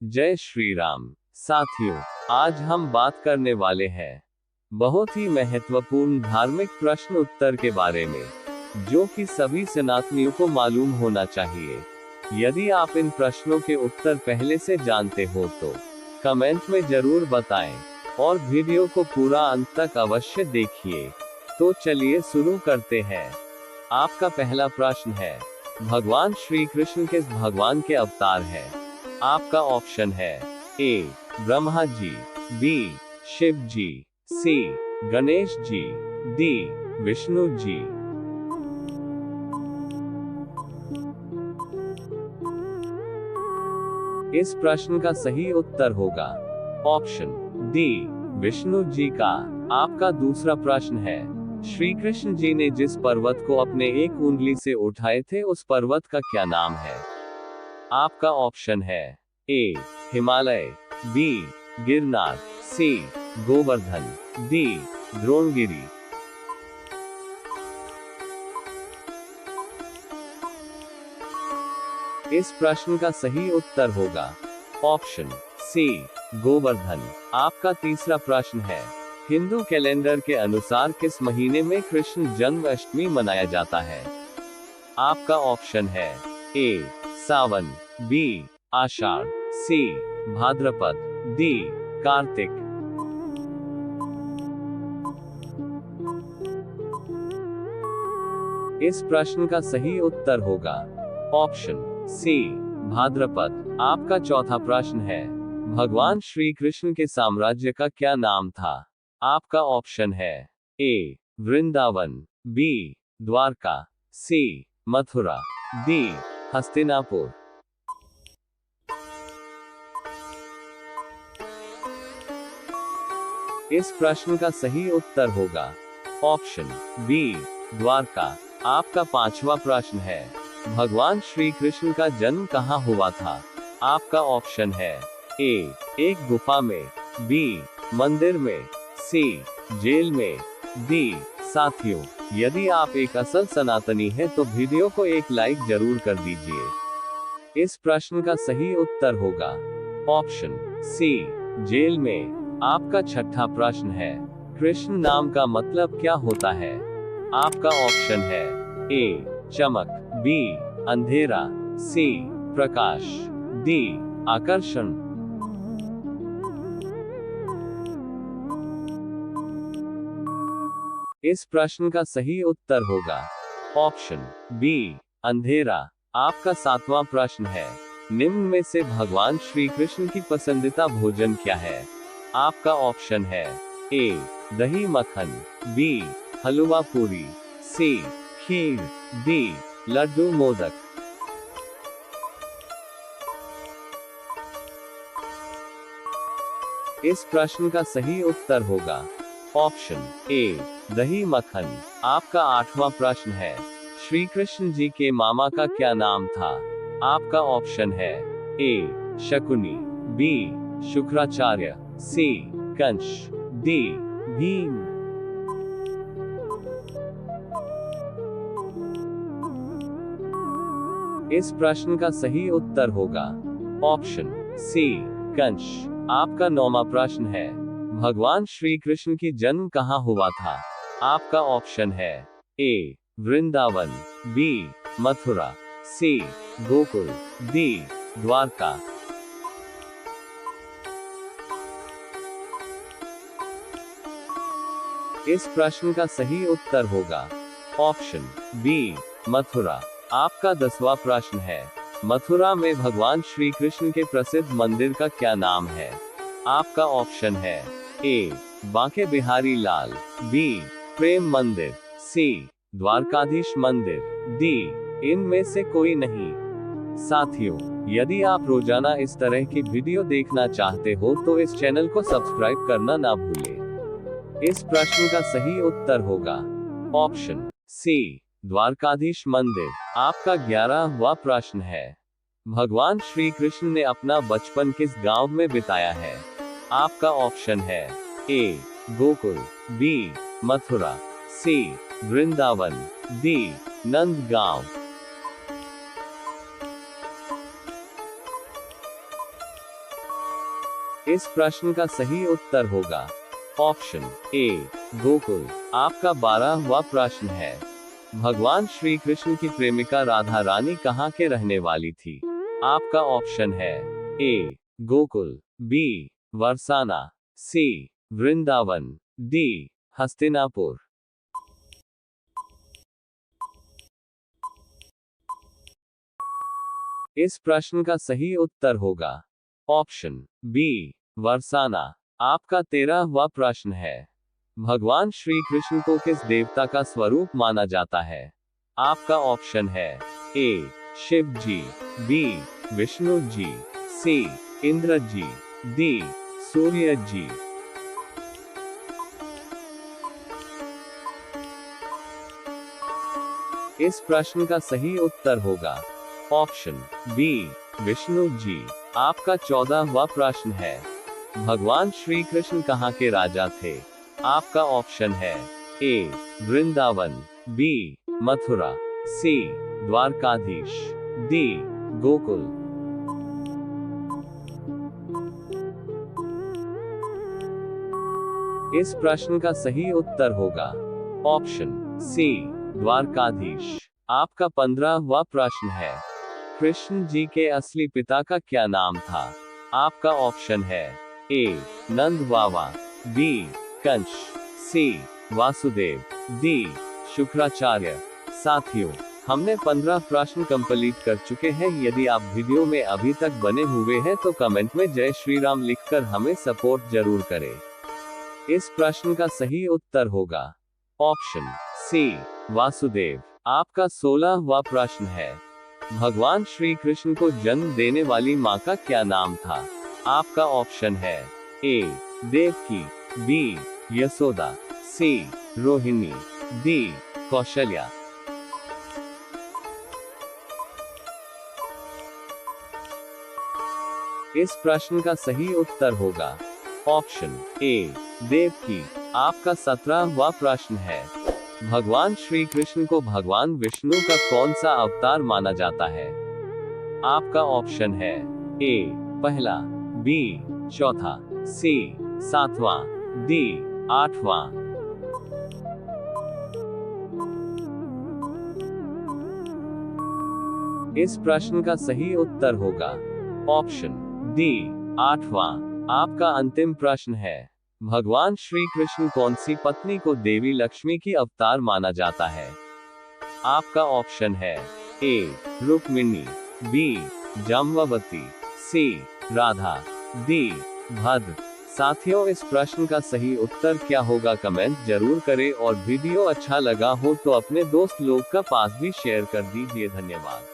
जय श्री राम। साथियों, आज हम बात करने वाले हैं बहुत ही महत्वपूर्ण धार्मिक प्रश्न उत्तर के बारे में, जो कि सभी सनातनियों को मालूम होना चाहिए। यदि आप इन प्रश्नों के उत्तर पहले से जानते हो तो कमेंट में जरूर बताएं और वीडियो को पूरा अंत तक अवश्य देखिए। तो चलिए शुरू करते हैं। आपका पहला प्रश्न है, भगवान श्री कृष्ण किस भगवान के अवतार हैं? आपका ऑप्शन है ए ब्रह्मा जी, बी शिव जी, सी गणेश जी, डी विष्णु जी। इस प्रश्न का सही उत्तर होगा ऑप्शन डी विष्णु जी का। आपका दूसरा प्रश्न है, श्री कृष्ण जी ने जिस पर्वत को अपने एक उंगली से उठाए थे उस पर्वत का क्या नाम है? आपका ऑप्शन है ए हिमालय, बी गिरनार, सी गोवर्धन, डी द्रोणगिरी। इस प्रश्न का सही उत्तर होगा ऑप्शन सी गोवर्धन। आपका तीसरा प्रश्न है, हिंदू कैलेंडर के अनुसार किस महीने में कृष्ण जन्माष्टमी मनाया जाता है? आपका ऑप्शन है ए सावन, बी आषाढ़, सी भाद्रपद, डी कार्तिक। इस प्रश्न का सही उत्तर होगा ऑप्शन सी भाद्रपद। आपका चौथा प्रश्न है, भगवान श्री कृष्ण के साम्राज्य का क्या नाम था? आपका ऑप्शन है ए वृंदावन, बी द्वारका, सी मथुरा, डी हस्तिनापुर। इस प्रश्न का सही उत्तर होगा ऑप्शन बी द्वारका। आपका पांचवा प्रश्न है, भगवान श्री कृष्ण का जन्म कहाँ हुआ था? आपका ऑप्शन है ए एक गुफा में, बी मंदिर में, सी जेल में, डी। साथियों, यदि आप एक असल सनातनी हैं तो वीडियो को एक लाइक जरूर कर दीजिए। इस प्रश्न का सही उत्तर होगा ऑप्शन सी जेल में। आपका छठा प्रश्न है, कृष्ण नाम का मतलब क्या होता है? आपका ऑप्शन है ए चमक, बी अंधेरा, सी प्रकाश, डी आकर्षण। इस प्रश्न का सही उत्तर होगा ऑप्शन बी अंधेरा। आपका सातवां प्रश्न है, निम्न में से भगवान श्री कृष्ण की पसंदीदा भोजन क्या है? आपका ऑप्शन है ए दही मक्खन, बी हलवा पूरी, सी खीर, डी लड्डू मोदक। इस प्रश्न का सही उत्तर होगा ऑप्शन ए दही मक्खन। आपका आठवां प्रश्न है, श्री कृष्ण जी के मामा का क्या नाम था? आपका ऑप्शन है ए शकुनी, बी शुक्राचार्य, सी कंस, डी भीम। इस प्रश्न का सही उत्तर होगा ऑप्शन सी कंस। आपका नौवां प्रश्न है, भगवान श्री कृष्ण की जन्म कहाँ हुआ था? आपका ऑप्शन है ए वृंदावन, बी मथुरा, सी गोकुल, डी द्वारका। इस प्रश्न का सही उत्तर होगा ऑप्शन बी मथुरा। आपका 10वां प्रश्न है, मथुरा में भगवान श्री कृष्ण के प्रसिद्ध मंदिर का क्या नाम है? आपका ऑप्शन है ए बांके बिहारी लाल, बी प्रेम मंदिर, सी द्वारकाधीश मंदिर, डी इनमें से कोई नहीं। साथियों, यदि आप रोजाना इस तरह की वीडियो देखना चाहते हो तो इस चैनल को सब्सक्राइब करना ना भूलें। इस प्रश्न का सही उत्तर होगा ऑप्शन सी द्वारकाधीश मंदिर। आपका 11वां प्रश्न है, भगवान श्री कृष्ण ने अपना बचपन किस गांव में बिताया है? आपका ऑप्शन है ए गोकुल, बी मथुरा, सी वृंदावन, डी नंदगांव। इस प्रश्न का सही उत्तर होगा ऑप्शन ए गोकुल। आपका 12वां प्रश्न है, भगवान श्री कृष्ण की प्रेमिका राधा रानी कहाँ के रहने वाली थी? आपका ऑप्शन है ए गोकुल, बी बरसाना, सी वृंदावन, डी हस्तिनापुर। इस प्रश्न का सही उत्तर होगा ऑप्शन बी बरसाना। आपका 13वां प्रश्न है, भगवान श्री कृष्ण को किस देवता का स्वरूप माना जाता है? आपका ऑप्शन है ए शिव जी, बी विष्णु जी, सी इंद्र जी, डी सूर्य जी। इस प्रश्न का सही उत्तर होगा ऑप्शन बी विष्णु जी। आपका 14वां प्रश्न है, भगवान श्री कृष्ण कहाँ के राजा थे? आपका ऑप्शन है ए वृंदावन, बी मथुरा, सी द्वारकाधीश, डी गोकुल। इस प्रश्न का सही उत्तर होगा ऑप्शन सी द्वारकाधीश। आपका 15वां प्रश्न है, कृष्ण जी के असली पिता का क्या नाम था? आपका ऑप्शन है ए नंद बाबा, बी कंस, सी वासुदेव, डी शुक्राचार्य। साथियों, हमने 15 प्रश्न कंप्लीट कर चुके हैं। यदि आप वीडियो में अभी तक बने हुए हैं तो कमेंट में जय श्री राम लिखकर हमें सपोर्ट जरूर करें। इस प्रश्न का सही उत्तर होगा ऑप्शन सी वासुदेव। आपका 16वां प्रश्न है, भगवान श्री कृष्ण को जन्म देने वाली माँ का क्या नाम था? आपका ऑप्शन है ए देवकी, बी यशोदा, सी रोहिणी, डी कौशल्या। इस प्रश्न का सही उत्तर होगा ऑप्शन ए देवकी। आपका 17वां प्रश्न है, भगवान श्री कृष्ण को भगवान विष्णु का कौन सा अवतार माना जाता है? आपका ऑप्शन है ए पहला, बी चौथा, सी सातवां, डी आठवां। इस प्रश्न का सही उत्तर होगा ऑप्शन डी आठवां। आपका अंतिम प्रश्न है, भगवान श्री कृष्ण कौन सी पत्नी को देवी लक्ष्मी की अवतार माना जाता है? आपका ऑप्शन है ए रुक्मिणी, बी जाम्बवती, सी राधा, डी भद्र। साथियों, इस प्रश्न का सही उत्तर क्या होगा कमेंट जरूर करें और वीडियो अच्छा लगा हो तो अपने दोस्त लोग का पास भी शेयर कर दीजिए। धन्यवाद।